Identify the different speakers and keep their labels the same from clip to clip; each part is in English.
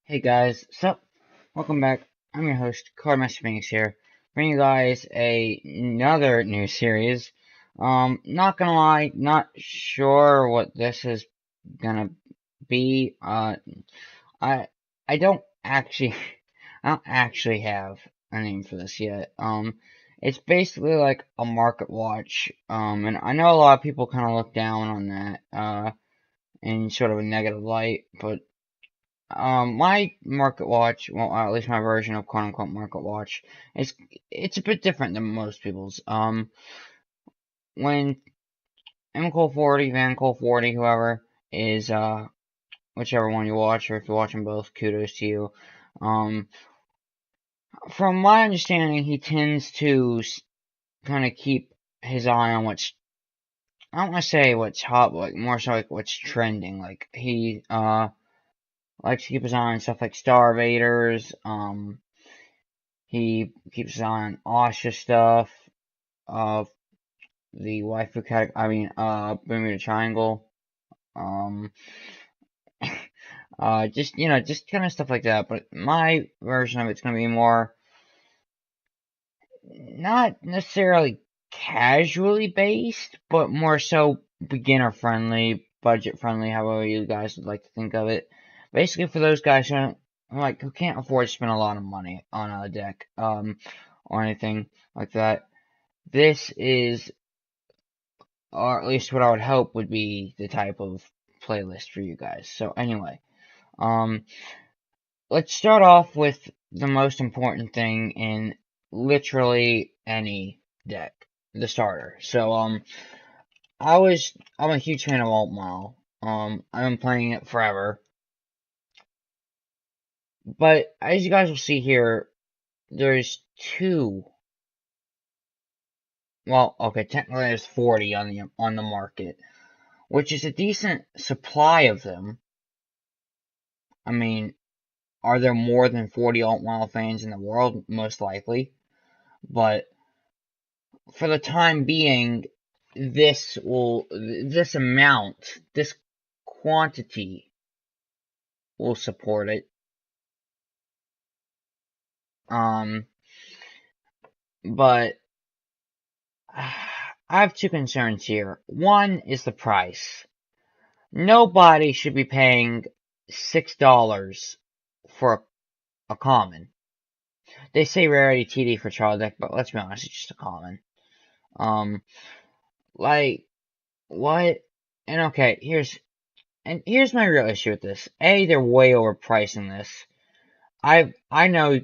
Speaker 1: Hey guys, so welcome back. I'm your host, Cardfight here, bringing you guys another new series. Not gonna lie, not sure what this is gonna be. I I don't actually I don't actually have a name for this yet. It's basically like a market watch. And I know a lot of people kind of look down on that, in sort of a negative light, but my market watch, well, at least my version of quote unquote market watch, is it's a bit different than most people's. When MCole 40, Vanguard 40, whoever is, whichever one you watch, or if you're watching both, kudos to you. Um, from my understanding, he tends to kind of keep his eye on what's, I don't want to say what's hot, but like more so like what's trending. Like he, likes to keep his eye on stuff like Star Invaders, he keeps his eye on Asha stuff, the waifu category, Bermuda Triangle, um, just kind of stuff like that. But my version of it's gonna be more, not necessarily casually based, but more so beginner friendly, budget friendly, however you guys would like to think of it. Basically, for those guys who can't afford to spend a lot of money on a deck, or anything like that. This is, or at least what I would hope would be the type of playlist for you guys. So anyway, um, let's start off with the most important thing in literally any deck, the starter. So, I'm a huge fan of Alt Mile. I've been playing it forever. But as you guys will see here, there's two, well, okay, technically there's 40 on the market, which is a decent supply of them. I mean, are there more than 40 Alt-Mile fans in the world? Most likely. But for the time being, this amount, this quantity will support it. But I have two concerns here. One is the price. Nobody should be paying $6 for a common. They say rarity TD for trial deck, but let's be honest, it's just a common. Um, like, what? And okay, here's my real issue with this. A, they're way overpricing this. I know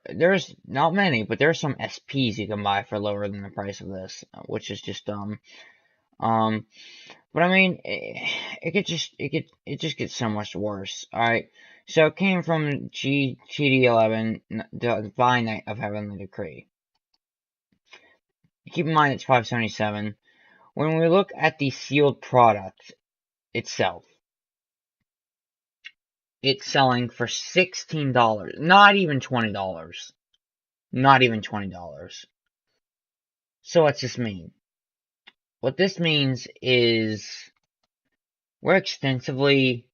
Speaker 1: there's not many, but there's some SPs you can buy for lower than the price of this, which is just dumb. But I mean, it just gets so much worse. Alright, so it came from GD11, the Divine Knight of Heavenly Decree. Keep in mind it's 577. When we look at the sealed product itself, it's selling for $16, not even $20. Not even $20. So what's this mean? What this means is we're extensively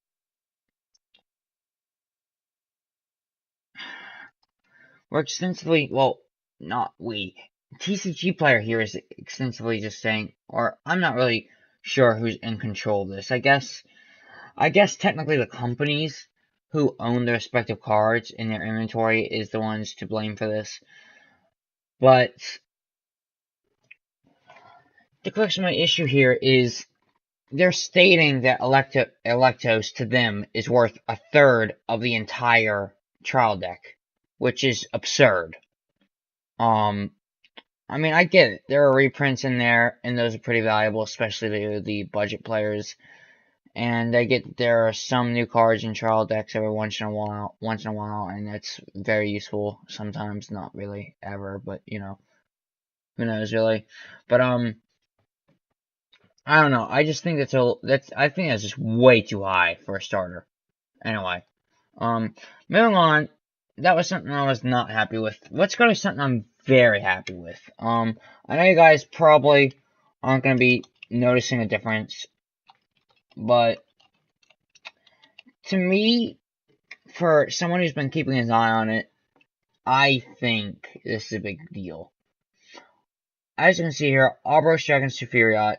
Speaker 1: well, not we. TCG player here is extensively just saying, or I'm not really sure who's in control of this. I guess technically the companies who own their respective cards in their inventory is the ones to blame for this. But the crux of my issue here is they're stating that Electos to them is worth a third of the entire trial deck, which is absurd. I mean, I get it. There are reprints in there, and those are pretty valuable, especially the budget players. And I get that there are some new cards in trial decks every once in a while, and that's very useful. Sometimes, not really, ever, but you know, who knows really. But I don't know. I just think I think that's just way too high for a starter. Anyway, moving on. That was something I was not happy with. Let's go to something I'm very happy with. I know you guys probably aren't going to be noticing a difference, but to me, for someone who's been keeping his eye on it, I think this is a big deal. As you can see here, Arbros Dragon Superior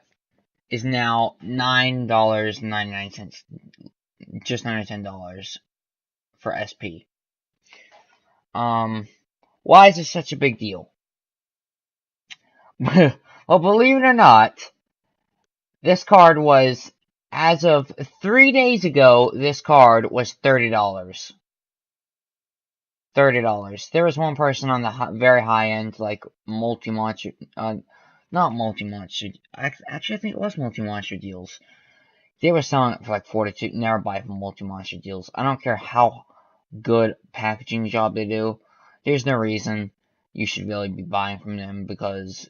Speaker 1: is now $9.99, just under $10 for SP. Why is this such a big deal? Well, believe it or not, this card was, as of 3 days ago, this card was $30. $30. There was one person on the very high end, like multi-monster, not multi-monster, actually I think it was multi-monster deals. They were selling it for like 42, never buy from multi-monster deals. I don't care how good packaging job they do, there's no reason you should really be buying from them, because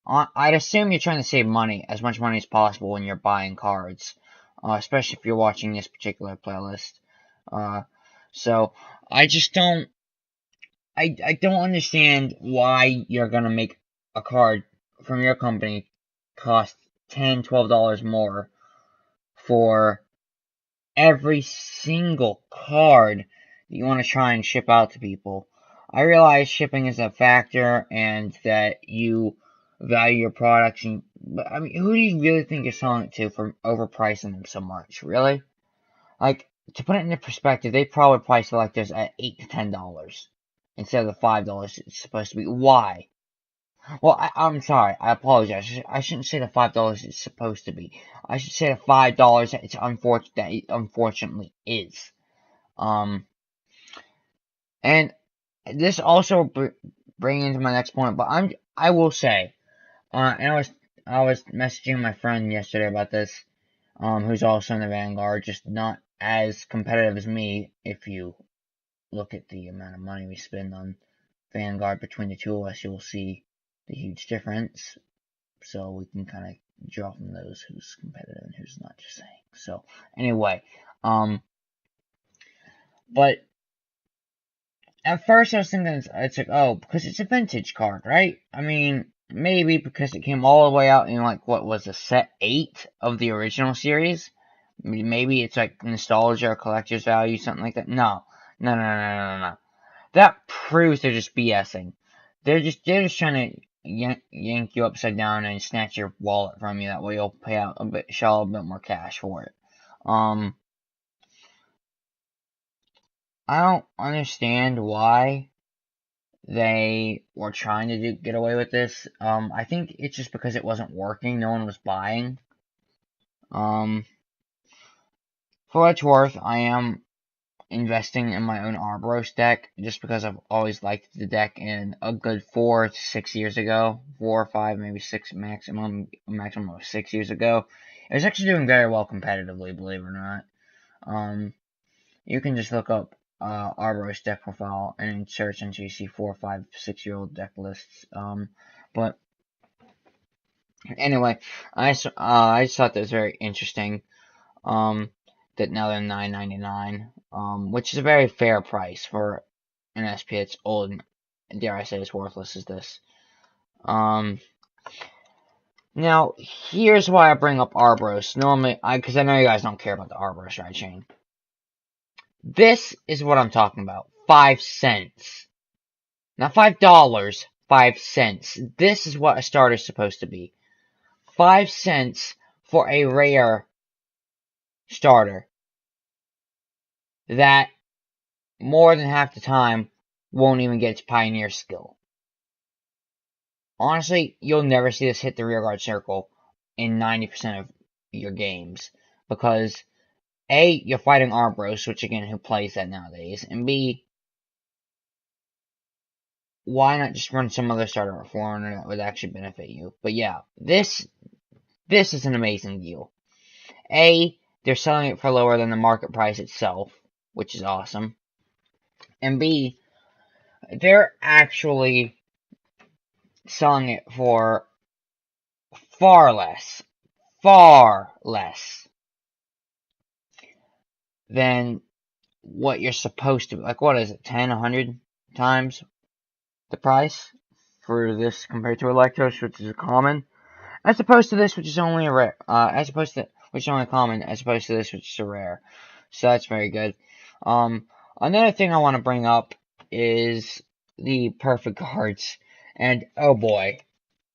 Speaker 1: I'd assume you're trying to save money, as much money as possible when you're buying cards, especially if you're watching this particular playlist. So I just don't, I don't understand why you're gonna make a card from your company cost $10, $12 more for every single card that you want to try and ship out to people. I realize shipping is a factor and that you value your products, but I mean, who do you really think you're selling it to for overpricing them so much? Really? Like, to put it into perspective, they probably price selectors at $8 to $10 instead of the $5 it's supposed to be. Why? Well, I'm sorry. I apologize. I shouldn't say the $5 it's supposed to be. I should say the $5 that it unfortunately is. And this also brings into my next point. But I will say, and I was messaging my friend yesterday about this, who's also in the Vanguard, just not as competitive as me. If you look at the amount of money we spend on Vanguard between the two of us, you'll see the huge difference. So we can kind of draw from those who's competitive and who's not, just saying. So anyway, but at first I was thinking it's like, oh, because it's a vintage card, right? I mean, maybe because it came all the way out in like, what was a set 8 of the original series. Maybe it's like nostalgia or collector's value, something like that. No. That proves they're just BSing. They're just trying to yank you upside down and snatch your wallet from you. That way you'll pay out shell a bit more cash for it. I don't understand why they were trying to get away with this. I think it's just because it wasn't working. No one was buying. For what it's worth, I am investing in my own Arbros deck, just because I've always liked the deck, and a good 4 to 6 years ago, 4 or 5, maybe 6 maximum of 6 years ago, it was actually doing very well competitively, believe it or not. You can just look up Arbros deck profile and search until you see 4, 5, 6-year-old deck lists. But anyway, I just thought that was very interesting. That now they're $9.99, which is a very fair price for an SP that's old and, dare I say, as worthless as this. Now, here's why I bring up Arbros. Normally, because I know you guys don't care about the Arbros ride chain. This is what I'm talking about. 5 cents. Not $5, 5 cents. This is what a starter is supposed to be. 5 cents for a rare starter that more than half the time won't even get its Pioneer skill. Honestly, you'll never see this hit the rearguard circle in 90% of your games, because A, you're fighting Arbros, which again, who plays that nowadays, and B, why not just run some other starter at 400 that would actually benefit you? But yeah, this is an amazing deal. A, they're selling it for lower than the market price itself, which is awesome. And B, they're actually selling it for far less than what you're supposed to. Like, what is it, 10, 100 times the price for this compared to Electros, which is a common, as opposed to this, which is only a rare, which is only common, as opposed to this, which is a rare. So that's very good. Another thing I want to bring up is the perfect cards, and oh boy,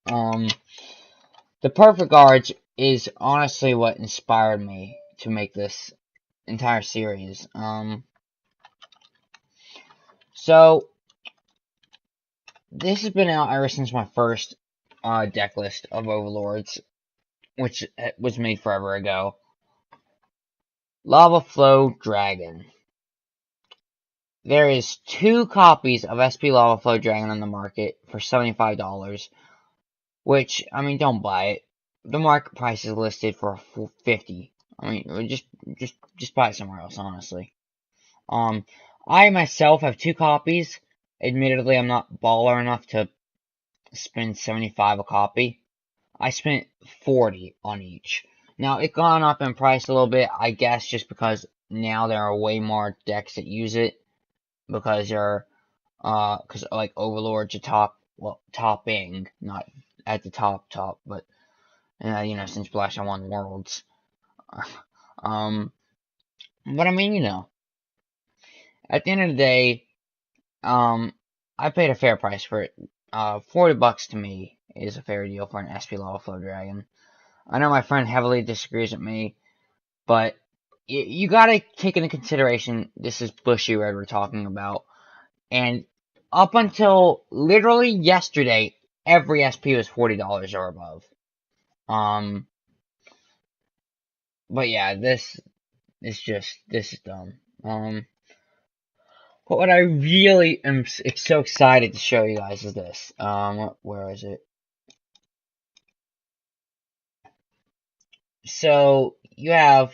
Speaker 1: the perfect cards is honestly what inspired me to make this entire series. So this has been out ever since my first deck list of Overlords, which was made forever ago. Lava Flow Dragon. There is 2 copies of SP Lava Flow Dragon on the market for $75, which, I mean, don't buy it. The market price is listed for $50. I mean, just buy it somewhere else, honestly. I myself have 2 copies. Admittedly, I'm not baller enough to spend $75 a copy. I spent $40 on each. Now, it's gone up in price a little bit, I guess, just because now there are way more decks that use it. Because they're, because like Overlord's a topping, not at the top, but, you know, since Blash won Worlds. But I mean, you know, at the end of the day, I paid a fair price for it. $40 to me is a fair deal for an SP Lava Flow Dragon. I know my friend heavily disagrees with me, but you gotta take into consideration this is Bushy Red we're talking about. And up until literally yesterday, every SP was $40 or above. But yeah, this is dumb. But what I really am so excited to show you guys is this. Where is it? So you have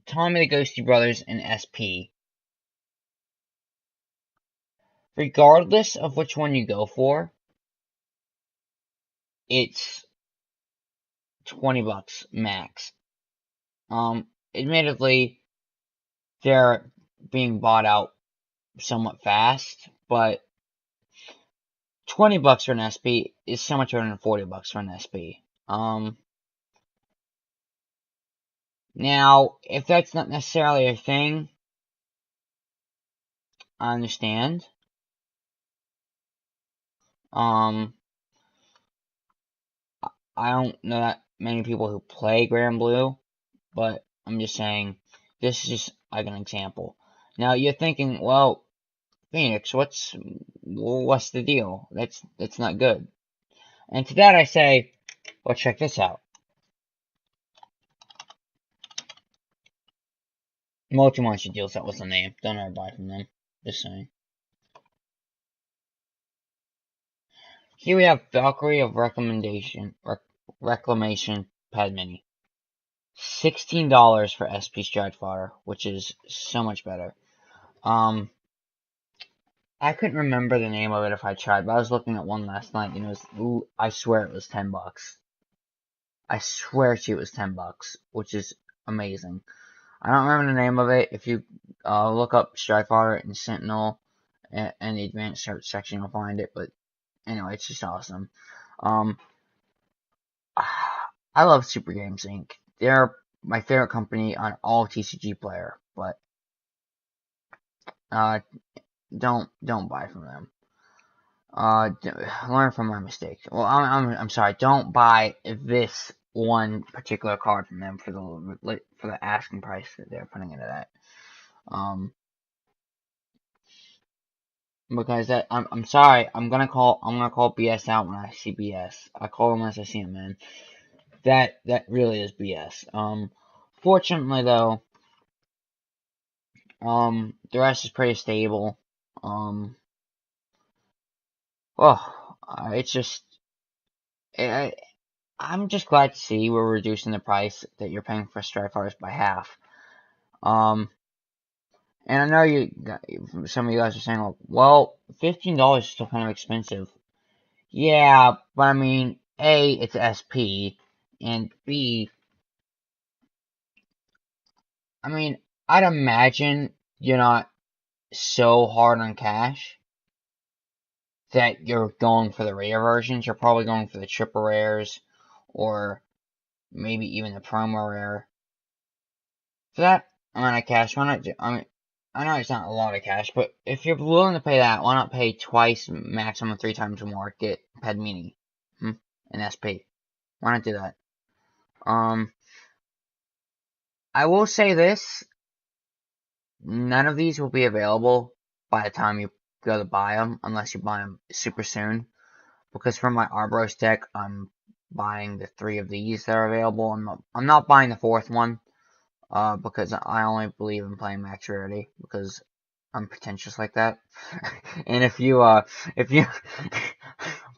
Speaker 1: Tommy the Ghosty Brothers and SP. Regardless of which one you go for, it's $20 max. Admittedly, they're being bought out somewhat fast, but $20 for an SP is so much better than $40 for an SP. Now, if that's not necessarily a thing, I understand. I don't know that many people who play Grand Blue, but I'm just saying, this is just like an example. Now, you're thinking, well, Phoenix, what's the deal? That's not good. And to that I say, well, check this out. Multi-Monster Deals, that was the name. Don't ever buy from them. Just saying. Here we have Valkyrie of Reclamation Pad Mini. $16 for SP Stridefighter, which is so much better. I couldn't remember the name of it if I tried, but I was looking at one last night, and it was, I swear it was $10. I swear to you it was $10, which is amazing. I don't remember the name of it. If you look up Stridefighter and Sentinel and the advanced search section, you'll find it. But anyway, it's just awesome. I love Super Games Inc. They're my favorite company on all TCG Player, but don't buy from them. Learn from my mistake. Well, I'm sorry. Don't buy this one particular card from them for the asking price that they're putting into that. Because I'm sorry. I'm gonna call BS out when I see BS. I call them as I see them, man. That really is BS. Fortunately though, the rest is pretty stable. It's just, I'm just glad to see we're reducing the price that you're paying for Strike Fighters by half. And I know some of you guys are saying, well, $15 is still kind of expensive. Yeah, but I mean, A, it's SP, and B, I mean, I'd imagine you're not so hard on cash that you're going for the rare versions. You're probably going for the triple rares, or maybe even the promo rare. For that, amount of cash, why not? I mean, I know it's not a lot of cash, but if you're willing to pay that, why not pay twice, maximum 3 times more, get Ped Mini, and SP? Why not do that? I will say this: none of these will be available by the time you go to buy them, unless you buy them super soon. Because for my Arbros deck, I'm buying the 3 of these that are available. I'm not buying the 4th one, because I only believe in playing max rarity, because I'm pretentious like that. And if you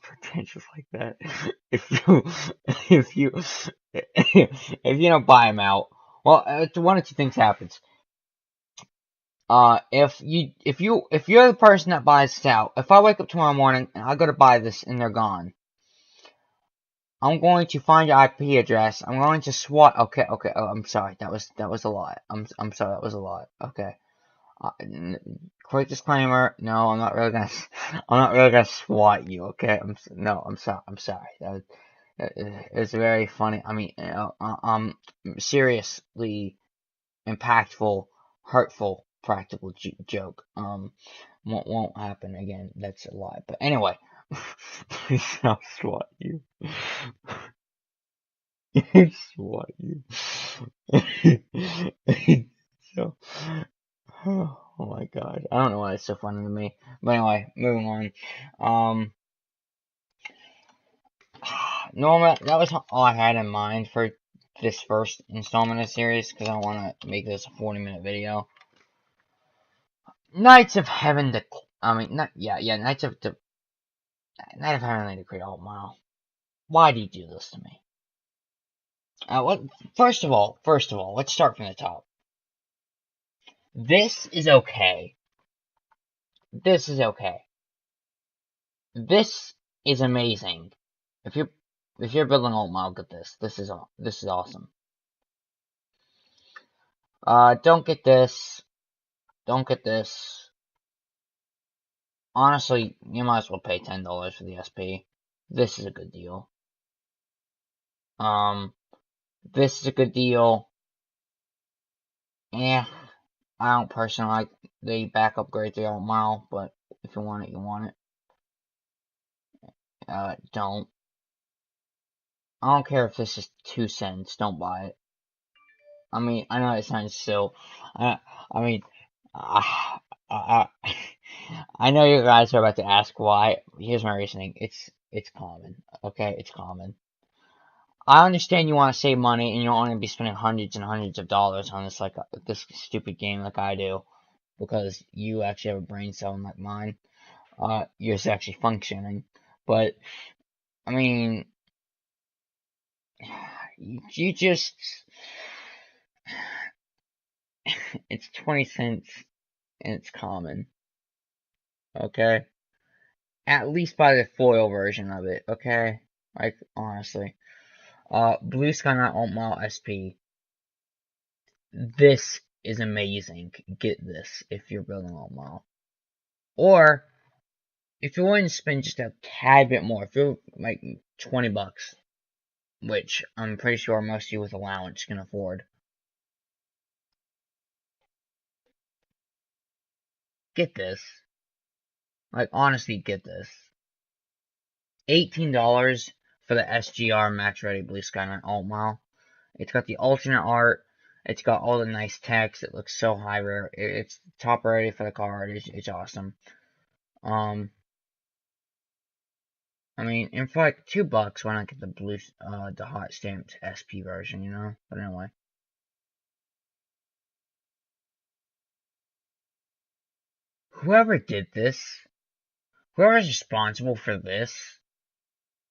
Speaker 1: pretentious like that, if you, if you, if you don't buy them out, well, one of two things happens. If you're the person that buys this out, if I wake up tomorrow morning and I go to buy this and they're gone, I'm going to find your IP address. I'm going to SWAT. Okay. Oh, I'm sorry. That was a lot. I'm sorry. That was a lot. Okay. Quick disclaimer. No, I'm not really gonna. I'm not really gonna SWAT you. Okay. No. I'm sorry. I'm sorry. It's very funny. I mean, seriously impactful, hurtful, practical joke. Won't happen again. That's a lie. But anyway, please not SWAT you. SWAT you. So, oh my god, I don't know why it's so funny to me. But anyway, moving on. Norma, that was all I had in mind for this first installment of the series, because I don't want to make this a 40-minute video. Knights of Heaven, Knights of Knight of Heavenly Decree. Oh wow, why do you do this to me? First of all, let's start from the top. This is okay. This is okay. This is amazing. If you're building alt model, get this. This is awesome. Don't get this. Don't get this. Honestly, you might as well pay $10 for the SP. This is a good deal. This is a good deal. Yeah, I don't personally like the back upgrade to alt model, but if you want it, you want it. Don't. I don't care if this is 2 cents. Don't buy it. I mean, I know it sounds so. I mean, I, I, I know you guys are about to ask why. Here's my reasoning. It's common. Okay, it's common. I understand you want to save money and you don't want to be spending hundreds and hundreds of dollars on this stupid game like I do, because you actually have a brain cell like mine. Yours is actually functioning, but I mean, you just. It's 20 cents and it's common. Okay? At least buy the foil version of it, okay? Like, honestly. Blue Sky Knight Alt Model SP. This is amazing. Get this if you're building Alt Model. Or, if you're willing to spend just a tad bit more, if you're like 20 bucks, which I'm pretty sure most of you with allowance can afford, get this. Like, honestly, get this. $18 for the SGR Max Ready Blue Sky Knight Alt Model. It's got the alternate art. It's got all the nice text. It looks so high rare. It's top rarity for the card. It's awesome. I mean, and for like $2, why not get the blue, the hot stamped SP version, you know? But anyway. Whoever did this, whoever's responsible for this,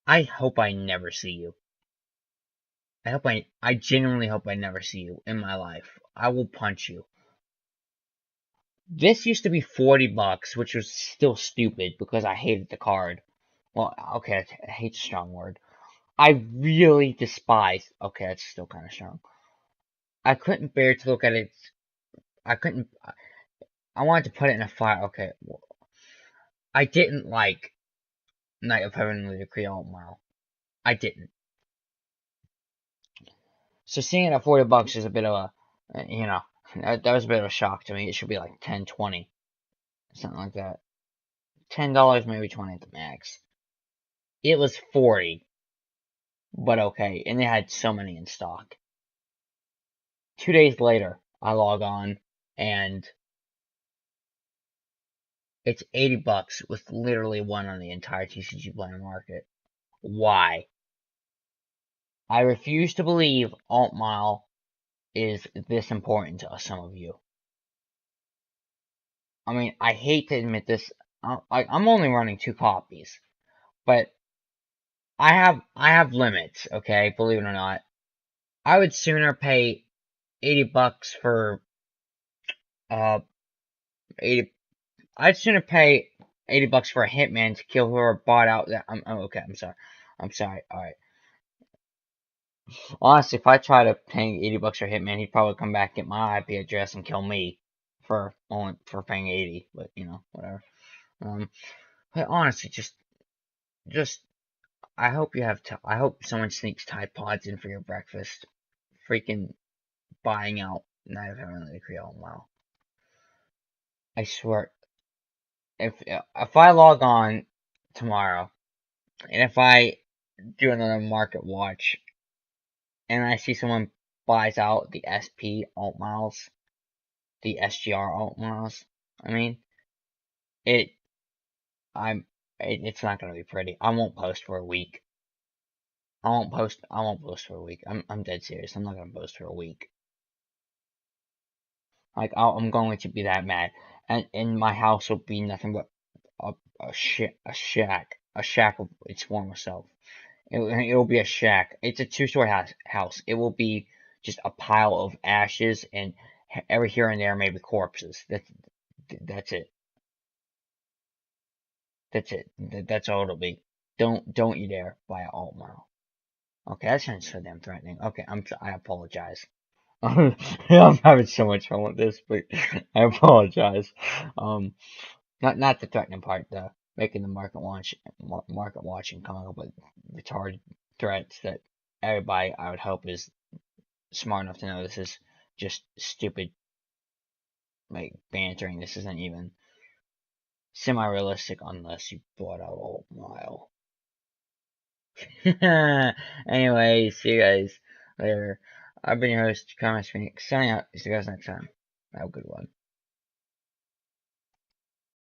Speaker 1: I hope I never see you. I genuinely hope I never see you in my life. I will punch you. This used to be $40, which was still stupid because I hated the card. Well, okay, I hate's a strong word. I really despise. Okay, that's still kind of strong. I couldn't bear to look at it. I couldn't. I wanted to put it in a file. Okay, well, I didn't like Knight of Heavenly Decree Alt Model. I didn't. So seeing it at $40 is a bit of a, you know, That was a bit of a shock to me. It should be like 10, 20, something like that. $10, maybe 20 at the max. It was 40, but okay, and they had so many in stock. 2 days later, I log on, and it's $80 with literally one on the entire TCG Player market. Why? I refuse to believe Alt Mile is this important to some of you. I mean, I hate to admit this. I'm only running 2 copies, but I have limits. Okay, believe it or not, I would sooner pay $80 for 80. I'd sooner pay $80 for a hitman to kill whoever bought out that. I'm okay. I'm sorry. I'm sorry. All right. Honestly, if I try to pay $80 for hitman, he'd probably come back, get my IP address, and kill me for paying 80. But you know, whatever. Um, but honestly, just I hope you have. I hope someone sneaks Tide Pods in for your breakfast. Freaking buying out Night of Heavenly Creole. Wow. I swear, if I log on tomorrow and if I do another market watch and I see someone buys out the SP alt miles, the SGR alt miles, I mean, it I'm it's not gonna be pretty. I won't post for a week. I won't post for a week. I'm dead serious. I'm not gonna post for a week. Like I'm going to be that mad, and my house will be nothing but a shack of its former self. It'll be a shack. It's a two-story house. It will be just a pile of ashes and every here and there maybe corpses. That's it. That's it. That's all it'll be. Don't you dare buy an alt mile. Okay, that sounds so damn threatening. Okay, I apologize. I'm having so much fun with this, but I apologize. Um, not the threatening part, the making the market watch and coming up with retarded threats that everybody I would hope is smart enough to know this is just stupid, like bantering. This isn't even semi-realistic unless you bought out Alt Mile. Anyway, see you guys later. I've been your host, Thomas Phoenix, signing out. See you guys next time. Have a good one.